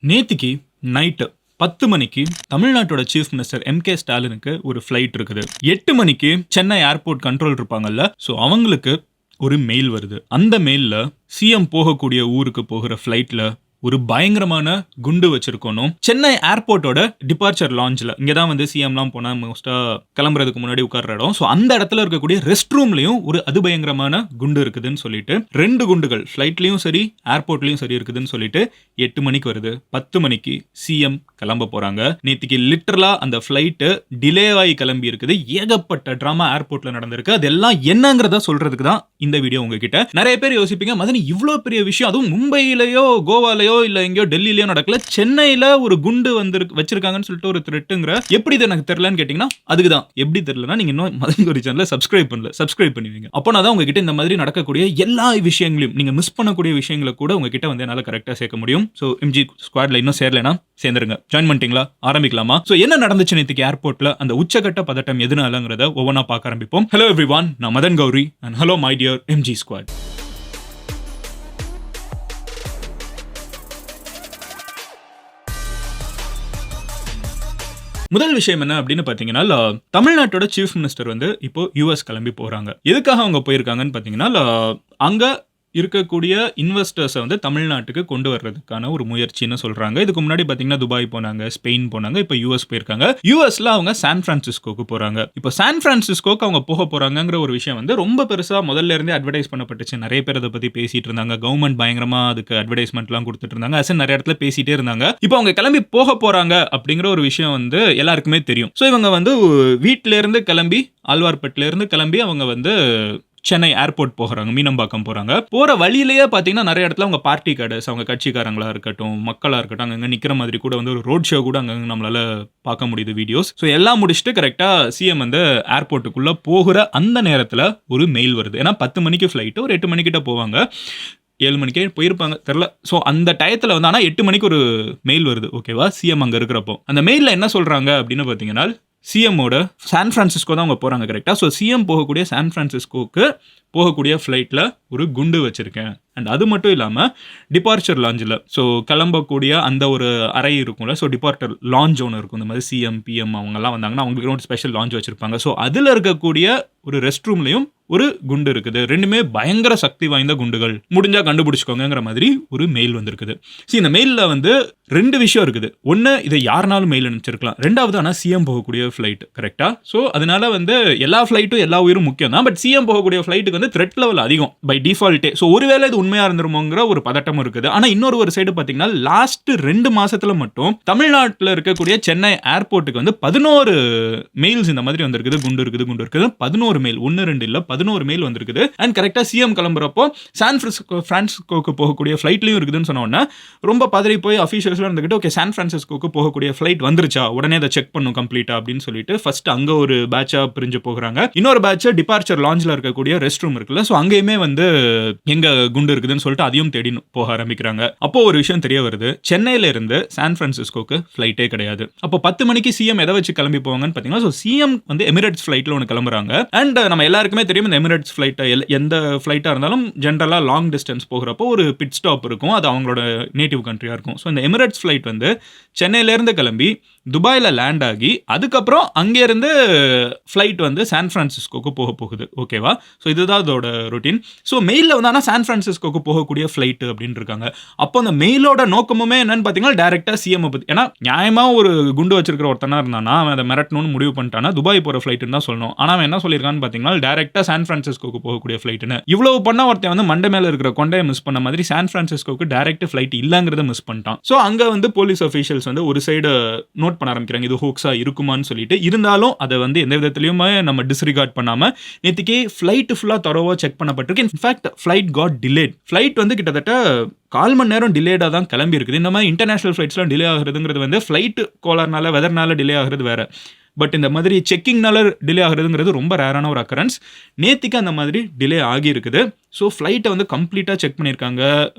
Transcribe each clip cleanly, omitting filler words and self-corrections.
நேத்திக்கு நைட்டு 10 மணிக்கு தமிழ்நாட்டோட சீஃப் மினிஸ்டர் எம்.கே. ஸ்டாலினுக்கு ஒரு ஃப்ளைட் இருக்குது. 8 மணிக்கு சென்னை ஏர்போர்ட் கண்ட்ரோல் இருப்பாங்கல்ல, ஸோ அவங்களுக்கு ஒரு மெயில் வருது. அந்த மெயிலில் சிஎம் போகக்கூடிய ஊருக்கு போகிற ஃப்ளைட்டில் ஒரு பயங்கரமான குண்டு வச்சிருக்கணும். சென்னை ஏர்போர்ட்டோட டிபார்ச்சர் லாஞ்சில், இங்கே தான் வந்து சிஎம்லாம் போனால் மோஸ்ட்டாக கிளம்புறதுக்கு முன்னாடி உட்கார்ற இடம். ஸோ அந்த இடத்துல இருக்கக்கூடிய ரெஸ்ட் ரூம்லையும் ஒரு பயங்கரமான குண்டு இருக்குதுன்னு சொல்லிட்டு 2 குண்டுகள் ஃப்ளைட்லையும் சரி ஏர்போர்ட்லையும் சரி இருக்குதுன்னு சொல்லிட்டு 8 மணிக்கு வருது. 10 மணிக்கு சிஎம் கிளம்ப போகிறாங்க. நேற்றுக்கு லிட்டரலாக அந்த ஃப்ளைட்டு டிலே ஆகி கிளம்பி இருக்குது. ஏகப்பட்ட ட்ராமா ஏர்போர்ட்டில் நடந்திருக்கு. அதெல்லாம் என்னங்கிறத சொல்கிறதுக்கு தான் இந்த வீடியோ உங்ககிட்ட. நிறைய பேர் யோசிப்பீங்க, மதனி இவ்வளோ பெரிய விஷயம் அதுவும் மும்பையிலையோ கோவாலையோ இல்ல எங்கேயோ டெல்லியிலயோ நடக்கல, சென்னையில ஒரு குண்டு வந்து வச்சிருக்காங்கன்னு சொல்லிட்டு ஒரு த்ரெட்டுங்கிற எப்படி இது எனக்கு தெரியலன்னு கேட்டீங்கன்னா, அதுக்கு தான் எப்படி தெரியலன்னா, நீங்க இன்னும் மதன் கோரி சேனலை சப்ஸ்கிரைப் பண்ணுவீங்க. அப்போ நான் தான் உங்ககிட்ட இந்த மாதிரி நடக்கக்கூடிய எல்லா விஷயங்களையும், நீங்க மிஸ் பண்ணக்கூடிய விஷயங்களை கூட உங்ககிட்ட வந்து என்னால கரெக்டா சேர்க்க முடியும். ஸோ எம்ஜி ஸ்குவாட்ல இன்னும் சேரலைன்னா சேர்ந்துருங்க. ஜாயின் பண்ணிட்டீங்களா? ஆரம்பிக்கலாமா? ஸோ என்ன நடந்துச்சு நேற்றுக்கு ஏர்போர்ட்ல, அந்த உச்சகட்ட பதட்டம் எதனாலங்கிறத ஒவ்வொன்றா பார்க்க ஆரம்பிப்போம். ஹலோ எவ்ரிவான், நான் Madan Gowri and hello my dear MG squad. முதல் விஷயம் என்ன அப்படின்னு பாத்தீங்கன்னா, தமிழ்நாட்டோட சீஃப் மினிஸ்டர் வந்து இப்போ யுஎஸ் கிளம்பி போறாங்க. எதுக்காக அவங்க போயிருக்காங்கன்னு பாத்தீங்கன்னா, அங்க இருக்கக்கூடிய இன்வெஸ்டர்ஸை வந்து தமிழ்நாட்டுக்கு கொண்டு வர்றதுக்கான ஒரு முயற்சின்னு சொல்றாங்க. இதுக்கு முன்னாடி பாத்தீங்கன்னா துபாய் போனாங்க, ஸ்பெயின் போனாங்க, இப்போ யூஎஸ் போயிருக்காங்க. யூஎஸ்ல அவங்க சான் பிரான்சிஸ்கோக்கு போறாங்க. இப்போ சான் பிரான்சிஸ்கோக்கு அவங்க போக போறாங்கிற ஒரு விஷயம் வந்து ரொம்ப பெருசா முதல்ல இருந்தே அட்வர்டைஸ் பண்ணப்பட்டுச்சு. நிறைய பேர் அதை பத்தி பேசிட்டு இருந்தாங்க. கவர்மெண்ட் பயங்கரமா அதுக்கு அட்வர்டைஸ்மெண்ட்லாம் கொடுத்துட்டு இருந்தாங்க. அசன் நிறைய இடத்துல பேசிட்டே இருந்தாங்க. இப்போ அவங்க கிளம்பி போக போறாங்க அப்படிங்கிற ஒரு விஷயம் வந்து எல்லாருக்குமே தெரியும். ஸோ இவங்க வந்து வீட்டில இருந்து கிளம்பி, ஆழ்வார்பேட்டில இருந்து கிளம்பி அவங்க வந்து சென்னை ஏர்போர்ட் போகிறாங்க, மீனம்பாக்கம் போறாங்க. போற வழியிலேயே பாத்தீங்கன்னா நிறைய இடத்துல அவங்க பார்ட்டி கார்டர்ஸ், அவங்க கட்சிக்காரங்களா இருக்கட்டும், மக்களா இருக்கட்டும், அங்கங்க நிக்கிற மாதிரி கூட வந்து ஒரு ரோட் ஷோ கூட அங்கங்க நம்மளால பார்க்க முடியுது வீடியோஸ். ஸோ எல்லாம் முடிச்சுட்டு கரெக்டா சிஎம் வந்து ஏர்போர்ட்டுக்குள்ள போகிற அந்த நேரத்துல ஒரு மெயில் வருது. ஏன்னா 10 மணிக்கு ஃபிளைட், ஒரு 8 மணிக்கிட்ட போவாங்க. 7 மணிக்கே போயிருப்பாங்க, தெரில. ஸோ அந்த டயத்தில் வந்து, ஆனால் 8 மணிக்கு ஒரு மெயில் வருது, ஓகேவா, சிஎம் அங்கே இருக்கிறப்போ. அந்த மெயிலில் என்ன சொல்கிறாங்க அப்படின்னு பார்த்தீங்கன்னா, சிஎம்மோட சான் பிரான்சிஸ்கோ தான் அவங்க போகிறாங்க கரெக்டாக. ஸோ சிஎம் போகக்கூடிய சான் பிரான்சிஸ்கோக்கு போகக்கூடிய ஃப்ளைட்டில் ஒரு குண்டு வச்சுருக்கேன். அண்ட் அது மட்டும் இல்லாமல் டிபார்ச்சர் லாஞ்சில், ஸோ கிளம்பக்கூடிய அந்த ஒரு அறை இருக்கும்ல, ஸோ டிபார்ச்சர் லாஞ்ச் ஒன்று இருக்கும். இந்த மாதிரி சிஎம் பிஎம் அவங்கெல்லாம் வந்தாங்கன்னா அவங்களுக்கு ஒரு ஸ்பெஷல் லாஞ்ச் வச்சுருப்பாங்க. ஸோ அதில் இருக்கக்கூடிய ஒரு ரெஸ்ட் ரூம்லையும் ஒரு குண்டு இருக்குது. ரெண்டுமே பயங்கர சக்தி வாய்ந்த குண்டுகள், முடிஞ்சா கண்டுபிடிச்சிக்கோங்கிற மாதிரி ஒரு மெயில் வந்திருக்குது. இந்த மெயிலில் வந்து 2 விஷயம் இருக்குது. ஒன்று, இதை யாருனாலும் மெயில் அனுப்பிச்சிருக்கலாம். 2வது, ஆனால் சிஎம் போகக்கூடிய ஃப்ளைட் கரெக்டா. ஸோ அதனால வந்து எல்லா ஃப்ளைட்டும் எல்லா உயிரும் முக்கியம் தான். பட் சிஎம் போகக்கூடிய ஃப்ளைட்டுக்கு வந்து த்ரெட் லெவல் அதிகம் பை டிஃபால்ட்டே. ஸோ ஒருவேளை இது உண்மையா இருந்துருமோங்கிற ஒரு பதட்டம் இருக்குது. ஆனால் இன்னொரு சைடு பார்த்தீங்கன்னா, லாஸ்ட் 2 மாசத்துல மட்டும் தமிழ்நாட்டில் இருக்கக்கூடிய சென்னை ஏர்போர்ட்டுக்கு வந்து 11 மெயில்ஸ் இந்த மாதிரி வந்திருக்குது. குண்டு இருக்குது 11 மெயில், 1 2 இல்லை, 11 மெயில் வந்திருக்குது. அண்ட் கரெக்டாக சிஎம் கிளம்புறப்போ சான் பிரான்சிஸ்கோக்கு போகக்கூடிய ஃப்ளைட்லையும் இருக்குதுன்னு சொன்ன உடனே ரொம்ப பதறி போய் அஃபீஷியல்ஸ்லாம் இருந்துக்கிட்டு, ஓகே சான் பிரான்சிஸ்கோக்கு போகக்கூடிய ஃப்ளைட் வந்துருச்சா, உடனே அதை செக் பண்ணும் கம்ப்ளீட்டா அப்படின்னு சொல்லிட்டு ஃபர்ஸ்ட் அங்கே ஒரு பேட்சா பிரிஞ்சு போகிறாங்க. இன்னொரு பேட்சை டிபார்ச்சர் லாஞ்சில் இருக்கக்கூடிய ரெஸ்ட் ரூம் இருக்குல்ல, ஸோ அங்கேயுமே வந்து எங்க குண்டு இருக்குதுன்னு சொல்லிட்டு அதையும் தேடி போக ஆரம்பிக்கிறாங்க. அப்போ ஒரு விஷயம் தெரிய வருது, சென்னையில இருந்து சான் பிரான்சிஸ்கோக்கு ஃப்ளைட்டே கிடையாது. அப்போ 10 மணிக்கு சிஎம் எதை வச்சு கிளம்பி போவாங்கன்னு பார்த்தீங்கன்னா, ஸோ சிஎம் வந்து எமிரேட்ஸ் ஃப்ளைட்ல ஒன்று கிளம்புறாங்க. அண்ட் நம்ம எல்லாருக்குமே தெரியும், இந்த எமிரேட்ஸ் ஃப்ளைட்டை எந்த ஃப்ளைட்டாக இருந்தாலும் ஜென்ரலாக லாங் டிஸ்டன்ஸ் போகிறப்போ ஒரு பிட் ஸ்டாப் இருக்கும். அது அவங்களோட நேட்டிவ் கண்ட்ரியாக இருக்கும். ஸோ இந்த எமிரேட்ஸ் ஃப்ளைட் வந்து சென்னையிலேருந்து கிளம்பி துபாயில் லேண்ட் ஆகி அதுக்கப்புறம் அங்கேருந்து ஃப்ளைட் வந்து சான் பிரான்சிஸ்கோக்கு போகுது, ஓகேவா. ஸோ இதுதான் அதோட ரொட்டீன். ஸோ மெயிலில் வந்து ஆனால் சான் பிரான்சிஸ்கோக்கு போகக்கூடிய ஃப்ளைட்டு அப்படின்னு இருக்காங்க. அப்போ அந்த மெயிலோட நோக்கமுமே என்னன்னு பார்த்தீங்கன்னா, டேரெக்டாக சிஎம் பற்றி, ஏன்னா நியாயமாக ஒரு குண்டு வச்சிருக்கிற ஒருத்தனா இருந்தானா அவன் அதை மிரட்டணும்னு முடிவு பண்ணிட்டானா துபாய் போகிற ஃப்ளைட்டுன்னு தான் சொல்லணும். ஆனால் அவன் என்ன சொல்லியிருக்கான்னு பார்த்தீங்கன்னா, டேரெக்டாக சான் பிரான்சிஸ்கோக்கு போகக்கூடிய ஃப்ளைட்டுன்னு. இவ்வளவு பண்ண ஒருத்தன் வந்து மண்டை மேலே இருக்கிற கொண்டையை மிஸ் பண்ண மாதிரி சான் பிரான்சிஸ்கோக்கு டேரெக்ட் ஃப்ளைட் இல்லைங்கிறத மிஸ் பண்ணிட்டான். ஸோ அங்கே வந்து போலீஸ் அஃபீஷியல்ஸ் வந்து ஒரு சைடு நோட் பண்ண ஆரம்பிக்கிறாங்க, இது ஹோக்ஸா இருக்குமான்னு சொல்லிட்டு. இருந்தாலும் அதை வந்து எந்த விதத்திலையுமே நம்ம டிஸ்ரிகார்ட் பண்ணாம நேற்றுக்கே ஃப்ளைட் ஃபுல்லாக தரோவா செக் பண்ணப்பட்டிருக்கு. In fact flight got delayed. Flight வந்து கிட்டத்தட்ட 1/4 மணி நேரம் டிலேடாக தான் கிளம்பி இருக்குது. இந்த மாதிரி இன்டர்நேஷனல் ஃப்ளைட்ஸ்லாம் டிலே ஆகுறதுங்கிறது வந்து ஃப்ளைட் கோளாறுனால வெதர்னால டிலே ஆகுறது வேற. பட் இந்த மாதிரி செக்கிங்னால டிலே ஆகுறதுங்கிறது ரொம்ப ரேரான ஒரு அக்கரன்ஸ். நேத்திக்கு அந்த மாதிரி டிலே ஆகியிருக்குது. ஸோ ஃப்ளைட்டை வந்து கம்ப்ளீட்டாக செக் பண்ணியிருக்காங்க,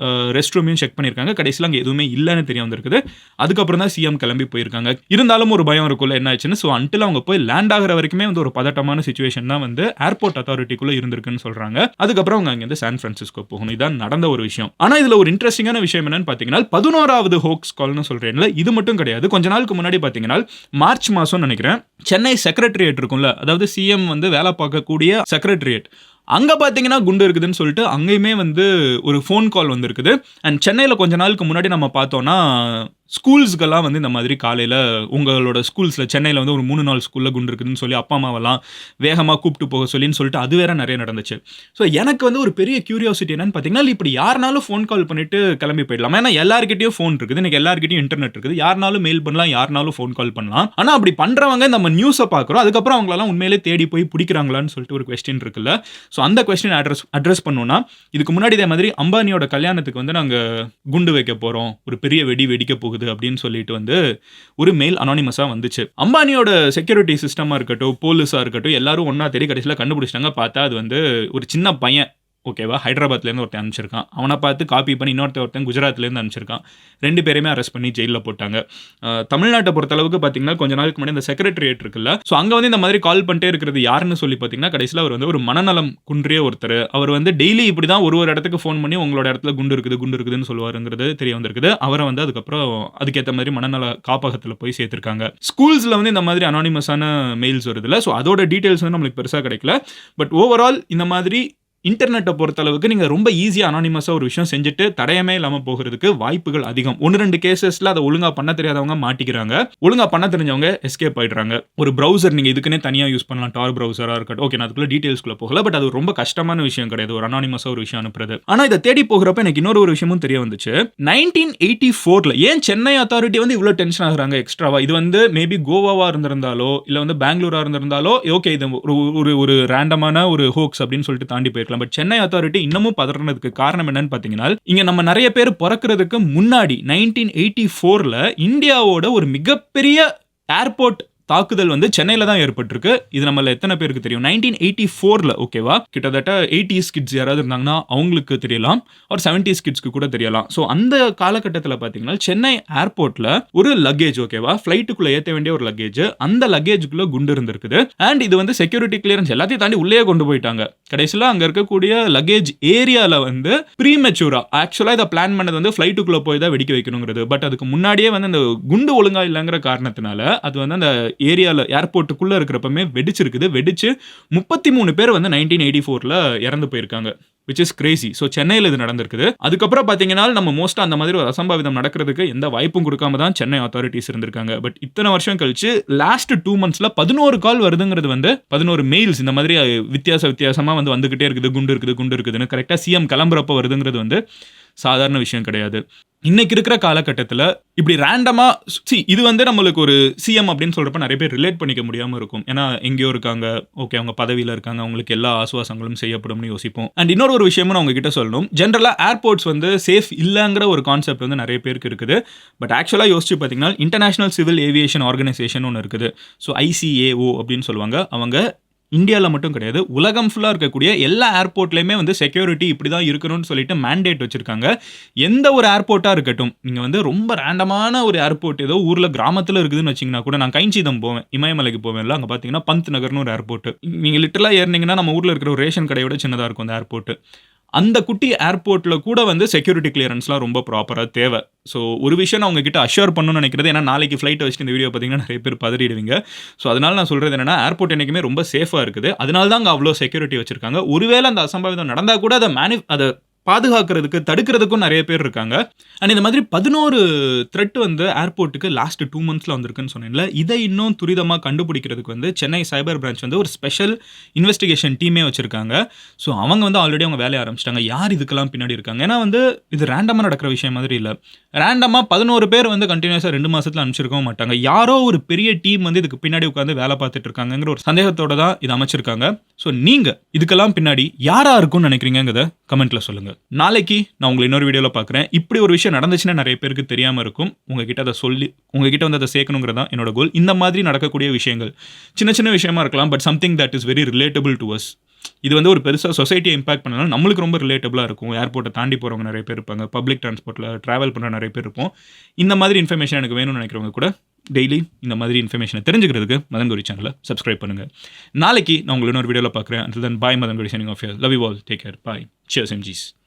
ரெஸ்ட் ரூமையும் செக் பண்ணியிருக்காங்க. கடைசியில் அங்கே எதுவுமே இல்லைன்னு தெரிய வந்திருக்குது. அதுக்கப்புறம் தான் சிஎம் கிளம்பி போயிருக்காங்க. இருந்தாலும் ஒரு பயம் இருக்குல்ல என்ன ஆச்சுன்னு. ஸோ அன்டில் அவங்க போய் லேண்ட் ஆகிற வரைக்குமே வந்து ஒரு பதட்டமான சிச்சுவேஷன் தான் வந்து ஏர்போர்ட் அத்தாரிட்டிக்குள்ளே இருந்திருக்குன்னு சொல்கிறாங்க. அதுக்கப்புறம் அவங்க அங்கேருந்து சான் பிரான்சிஸ்கோ போகணும். இதான் நடந்த ஒரு விஷயம். ஆனால் இதில் ஒரு இன்ட்ரெஸ்டிங்கான விஷயம் என்னன்னு பார்த்தீங்கன்னா 11வது ஹோக்ஸ் கால்னு சொல்கிறேன்ல, இது மட்டும் கிடையாது. கொஞ்ச நாளுக்கு முன்னாடி பார்த்தீங்கன்னா மார்ச் மாதம் நினைக்கிறேன், சென்னை செக்ரட்டரியேட் இருக்கும்ல, அதாவது சிஎம் வந்து வேலை பார்க்கக்கூடிய செக்ரட்டரியேட், அங்கே பார்த்தீங்கன்னா குண்டு இருக்குதுன்னு சொல்லிட்டு அங்கேயுமே வந்து ஒரு ஃபோன் கால் வந்திருக்குது. அண்ட் சென்னையில் கொஞ்ச நாளுக்கு முன்னாடி நம்ம பார்த்தோன்னா ஸ்கூல்ஸ்க்கெல்லாம் வந்து இந்த மாதிரி காலையில் உங்களோட ஸ்கூல்ஸில் சென்னையில் வந்து ஒரு 3-4 ஸ்கூலில் குண்டு இருக்குதுன்னு சொல்லி அப்பா அம்மாவெல்லாம் வேகமாக கூப்பிட்டு போக சொல்லின்னு சொல்லிட்டு அது வேற நிறைய நடந்துச்சு. ஸோ எனக்கு வந்து ஒரு பெரிய கியூரியாசிட்டி என்னன்னு பார்த்தீங்கன்னா, இப்படி யாருனாலும் ஃபோன் கால் பண்ணிட்டு கிளம்பி போயிடலாம். ஏன்னா எல்லாருக்கிட்டையும் ஃபோன் இருக்குது, இன்னைக்கு எல்லாருக்கிட்டையும் இன்டர்நெட் இருக்குது, யாருனாலும் மெயில் பண்ணலாம், யாருனாலும் ஃபோன் கால் பண்ணலாம். ஆனால் அப்படி பண்ணுறவங்க நம்ம நியூஸை பார்க்குறோம், அதுக்கப்புறம் அவங்களெல்லாம் உண்மையிலே தேடி போய் பிடிக்கிறாங்களான்னு சொல்லிட்டு ஒரு கொஸ்டின் இருக்குல்ல. ஸோ அந்த கொஸ்டின் அட்ரஸ் பண்ணோன்னா, இதுக்கு முன்னாடி இதே மாதிரி அம்பானியோட கல்யாணத்துக்கு வந்து நாங்கள் குண்டு வைக்க போகிறோம், ஒரு பெரிய வெடி வெடிக்க போகுது அப்படின்னு சொல்லிட்டு வந்து ஒரு மெயில் அனானிமஸா வந்துச்சு. அம்பானியோட செக்யூரிட்டி சிஸ்டமா இருக்கட்டும், போலீஸா இருக்கட்டும், எல்லாரும் ஒன்னா தேடி கடைசியில் கண்டுபிடிச்சிட்டாங்க. பார்த்தா அது வந்து ஒரு சின்ன பையன், ஓகேவா, ஹைதராபாத்லேருந்து ஒருத்தன் அனுப்பிச்சிருக்கான். அவனை பார்த்து காப்பி பண்ணி ஒருத்தன் குஜராத்லேருந்து அனுப்பிச்சிருக்கான். 2 பேரையுமே அரெஸ்ட் பண்ணி ஜெயிலில் போட்டாங்க. தமிழ்நாட்டை பொறுத்தளவுக்கு பார்த்தீங்கன்னா கொஞ்ச நாளுக்கு முன்னாடி இந்த செக்ரட்டரியேட் இருக்குல்ல, ஸோ அங்கே வந்து இந்த மாதிரி கால் பண்ணிட்டே இருக்கிறது யாருன்னு சொல்லி பார்த்தீங்கன்னா கடைசியில் அவர் வந்து ஒரு மனநலம் குன்றிய ஒருத்தர். அவர் வந்து டெய்லி இப்படி தான் ஒரு இடத்துக்கு ஃபோன் பண்ணி உங்களோட இடத்துல குண்டு இருக்குதுன்னு சொல்லுவாருங்கிறது தெரிய வந்திருக்குது. அவரை வந்து அதுக்கப்புறம் அதுக்கேற்ற மாதிரி மனநல காப்பகத்தில் போய் சேர்த்திருக்காங்க. ஸ்கூல்ஸில் வந்து இந்த மாதிரி அனானிமஸான மெயில்ஸ் வருதுல்ல, ஸோ அதோட டீட்டெயில்ஸ் வந்து நம்மளுக்கு பெருசாக கிடைக்கல. பட் ஓவரால் இந்த மாதிரி இன்டர்நெட்டை பொறுத்தளவுக்கு நீங்கள் ரொம்ப ஈஸியாக அனானிமஸாக ஒரு விஷயம் செஞ்சுட்டு தடையமே இல்லாமல் போகிறதுக்கு வாய்ப்புகள் அதிகம். 1-2 கேசஸில் அதை ஒழுங்காக பண்ண தெரியாதவங்க மாட்டிக்கிறாங்க, ஒழுங்காக பண்ண தெரிஞ்சவங்க எஸ்கேப் ஆகிடுறாங்க. ஒரு ப்ரௌசர் நீங்கள் இதுக்குன்னே தனியாக யூஸ் பண்ணலாம், டார் ப்ரௌசராக இருக்கட்டும். ஓகே, நான் அதுக்குள்ளே டீட்டெயில்ஸ்குள்ளே போகல, பட் அது ரொம்ப கஷ்டமான விஷயம் கிடையாது ஒரு அனானிமஸாக ஒரு விஷயம் அனுப்புறது. ஆனால் இதை தேடி போகிறப்ப எனக்கு இன்னொரு விஷயமும் தெரிய வந்துச்சு. 1984 ஏன் சென்னை அத்தாரிட்டி வந்து இவ்வளோ டென்ஷன் ஆகுறாங்க எக்ஸ்ட்ராவா? இது வந்து மேபி கோவாவாக இருந்திருந்தாலோ இல்லை வந்து பெங்களூராக இருந்திருந்தாலோ ஓகே, இது ஒரு ரேண்டமான ஒரு ஹோக்ஸ் அப்படின்னு சொல்லிட்டு தாண்டி போயிருக்கலாம். பட் சென்னை அத்தாரிட்டி இன்னமும் பதறனதுக்கு காரணம் என்னன்னு பார்த்தீங்கன்னா, இங்க நம்ம நிறைய பேர் பிறக்கிறதுக்கு முன்னாடி 1984ல இந்தியாவோட ஒரு மிகப்பெரிய ஏர்போர்ட் தாக்குதல் வந்து சென்னையில தான் ஏற்பட்டிருக்கு. இது நம்மள எத்தனை பேருக்கு தெரியும்? 1984ல, ஓகேவா, கிட்டத்தட்ட 80s கிட்ஸ் யாராவது இருந்தாங்கன்னா அவங்களுக்கு தெரியலாம், ஒரு 70s கிட்ஸ்க்கு கூட தெரியலாம். ஸோ அந்த காலகட்டத்தில் பார்த்தீங்கன்னா சென்னை ஏர்போர்ட்ல ஒரு லக்கேஜ், ஓகேவா, ஃபிளைட்டுக்குள்ள ஏற்ற வேண்டிய ஒரு லக்கேஜ், அந்த லக்கேஜுக்குள்ள குண்டு இருந்திருக்குது. அண்ட் இது வந்து செக்யூரிட்டி கிளியரன்ஸ் எல்லாத்தையும் தாண்டி உள்ளே கொண்டு போயிட்டாங்க. கடைசியில் அங்கே இருக்கக்கூடிய லக்கேஜ் ஏரியாவில் வந்து ப்ரீமெச்சூரா ஆக்சுவலாக இதை பிளான் பண்ணது வந்து ஃபிளைட்டுக்குள்ள போய் தான் வெடிக்க வைக்கணுங்கிறது. பட் அதுக்கு முன்னாடியே வந்து அந்த குண்டு ஒழுங்கா இல்லைங்கிற காரணத்தினால அது வந்து அந்த ஏரியாவில் ஏர்போர்ட்டுக்குள்ளே இருக்கிறப்பமே வெடிச்சிருக்குது. வெடிச்சு 33 பேர் வந்து 1984ல இறந்து போயிருக்காங்க, which is crazy. ஸோ சென்னையில் இது நடந்திருக்குது. அதுக்கப்புறம் பார்த்தீங்கன்னா நம்ம மோஸ்ட்டாக அந்த மாதிரி ஒரு அசம்பாவிதம் நடக்கிறதுக்கு எந்த வாய்ப்பும் கொடுக்காம தான் சென்னை அத்தாரிட்டிஸ் இருந்திருக்காங்க. பட் இத்தனை வருஷம் கழிச்சு லாஸ்ட் 2 monthsல 11 கால் வருதுங்கிறது வந்து 11 மெயில்ஸ் இந்த மாதிரி வித்தியாசமாக வந்து வந்துகிட்டே இருக்குது, குண்டு இருக்குதுன்னு கரெக்டாக சிஎம் கிளம்புறப்ப வருதுங்கிறது வந்து சாதாரண விஷயம் கிடையாது. இன்னைக்கு இருக்கிற காலகட்டத்தில் இப்படி ரேண்டமா இது வந்து நம்மளுக்கு ஒரு சிஎம் அப்படின்னு சொல்றப்ப நிறைய பேர் ரிலேட் பண்ணிக்க முடியாம இருக்கும். ஏன்னா எங்கேயோ இருக்காங்க, ஓகே, அவங்க பதவியில் இருக்காங்க, அவங்களுக்கு எல்லா ஆசுவாசங்களும் செய்யப்படும்னு யோசிப்போம். அண்ட் இன்னொரு விஷயமும் நான் உங்ககிட்ட சொல்லணும். ஜென்ரலா ஏர்போர்ட்ஸ் வந்து சேஃப் இல்லைங்கிற ஒரு கான்செப்ட் வந்து நிறைய பேருக்கு இருக்குது. பட் ஆக்சுவலாக யோசிச்சு பார்த்தீங்கன்னா இன்டர்நேஷனல் சிவில் ஏவியேஷன் ஆர்கனைசேஷன் ஒன்று இருக்குது. ஸோ ICAO அப்படின்னு சொல்லுவாங்க. அவங்க இந்தியாவில் மட்டும் கிடையாது, உலகம் ஃபுல்லாக இருக்கக்கூடிய எல்லா ஏர்போர்ட்லேயுமே வந்து செக்யூரிட்டி இப்படி தான் இருக்கணும்னு சொல்லிட்டு மேண்டேட் வச்சுருக்காங்க. எந்த ஒரு ஏர்போர்ட்டாக இருக்கட்டும், நீங்கள் வந்து ரொம்ப ரேண்டமான ஒரு ஏர்போர்ட் ஏதோ ஊரில் கிராமத்தில் இருக்குதுன்னு வச்சிங்கன்னா கூட, நான் கைஞ்சிதம் போவேன், இமயமலைக்கு போவேன்ல, அங்கே பார்த்தீங்கன்னா பந்த் நகர்னு ஒரு ஏர்போர்ட். நீங்கள் லிட்டலாக ஏறினீங்கன்னா நம்ம ஊரில் இருக்கிற ஒரு ரேஷன் கடையோட சின்னதாக இருக்கும் அந்த ஏர்போர்ட். அந்த குட்டி ஏர்போர்ட்டில் கூட வந்து செக்யூரிட்டி கிளியரன்ஸ்லாம் ரொம்ப ப்ராப்பராக தேவை. ஸோ ஒரு விஷயம் நான் உங்ககிட்ட அஷ்யூர் பண்ணணும்னு நினைக்கிறது, ஏன்னா நாளைக்கு ஃப்ளைட்டை வச்சுட்டு இந்த வீடியோ பார்த்தீங்கன்னா நிறைய பேர் பதறிடுவீங்க. ஸோ அதனால நான் சொல்கிறது என்னன்னா, ஏர்போர்ட் என்றைக்குமே ரொம்ப சேஃபாக இருக்குது. அதனால தான் அங்கே அவ்வளோ செக்யூரிட்டி வச்சிருக்காங்க. ஒருவேளை அந்த அசம்பாவிதம் நடந்தால் கூட அதை பாதுகாக்கிறதுக்கு தடுக்கிறதுக்கும் நிறைய பேர் இருக்காங்க. அண்ட் இந்த மாதிரி 11 த்ரெட் வந்து ஏர்போர்ட்டுக்கு லாஸ்ட் 2 monthsல வந்திருக்குன்னு சொன்னேன்ல, இதை இன்னும் துரிதமாக கண்டுபிடிக்கிறதுக்கு வந்து சென்னை சைபர் பிரான்ச் வந்து ஒரு ஸ்பெஷல் இன்வெஸ்டிகேஷன் டீமே வச்சிருக்காங்க. ஸோ அவங்க வந்து ஆல்ரெடி அவங்க வேலையை ஆரம்பிச்சிட்டாங்க. யார் இதுக்கெல்லாம் பின்னாடி இருக்காங்க? ஏன்னா வந்து இது ரேண்டமாக நடக்கிற விஷயம் மாதிரி இல்லை. ரேண்டமாக 11 பேர் வந்து கண்டினியூஸாக 2 மாசத்துல அனுப்பிச்சிருக்கவும் மாட்டாங்க. யாரோ ஒரு பெரிய டீம் வந்து இதுக்கு பின்னாடி உட்காந்து வேலை பார்த்துட்டு இருக்காங்கிற ஒரு சந்தேகத்தோட தான் இது அமைச்சிருக்காங்க. ஸோ நீங்க இதுக்கெல்லாம் பின்னாடி யாரா இருக்கும்னு நினைக்கிறீங்கிறத கமெண்ட்ல சொல்லுங்க. நாளைக்கு நான் உங்களை இன்னொரு வீடியோவில் பார்க்குறேன். இப்படி ஒரு விஷயம் நடந்துச்சுன்னா நிறைய பேருக்கு தெரியாமல் இருக்கும். உங்ககிட்ட அதை சொல்லி உங்ககிட்ட வந்து அதை சேர்க்கணுங்கிறது தான் என்னோட கோல். இந்த மாதிரி நடக்கக்கூடிய விஷயங்கள் சின்ன சின்ன விஷயமா இருக்கலாம், but something that is very relatable to us. இது வந்து ஒரு பெருசாக சொசைட்டியை இம்பாக்ட் பண்ணனால நம்மளுக்கு ரொம்ப ரிலேட்டபிளாக இருக்கும். ஏர்போர்ட்டை தாண்டி போகிறவங்க நிறைய பேர் இருப்பாங்க, பப்ளிக் டிரான்ஸ்போர்ட்டில் ட்ராவல் பண்ணுற நிறைய பேர் இருப்போம். இந்த மாதிரி இன்ஃபர்மேஷன் எனக்கு வேணும்னு நினைக்கிறவங்க கூட டெய்லி இந்த மாதிரி இன்ஃபர்மேஷனை தெரிஞ்சுக்கிறதுக்கு மதன் கோரி சேனலை சப்ஸ்கிரைப் பண்ணுங்கள். நாளைக்கு நான் உங்களை இன்னொரு வீடியோவில் பார்க்குறேன். Until then, bye, Madan Gori signing off here. Love you all. Take care. Bye. Cheers, MGs.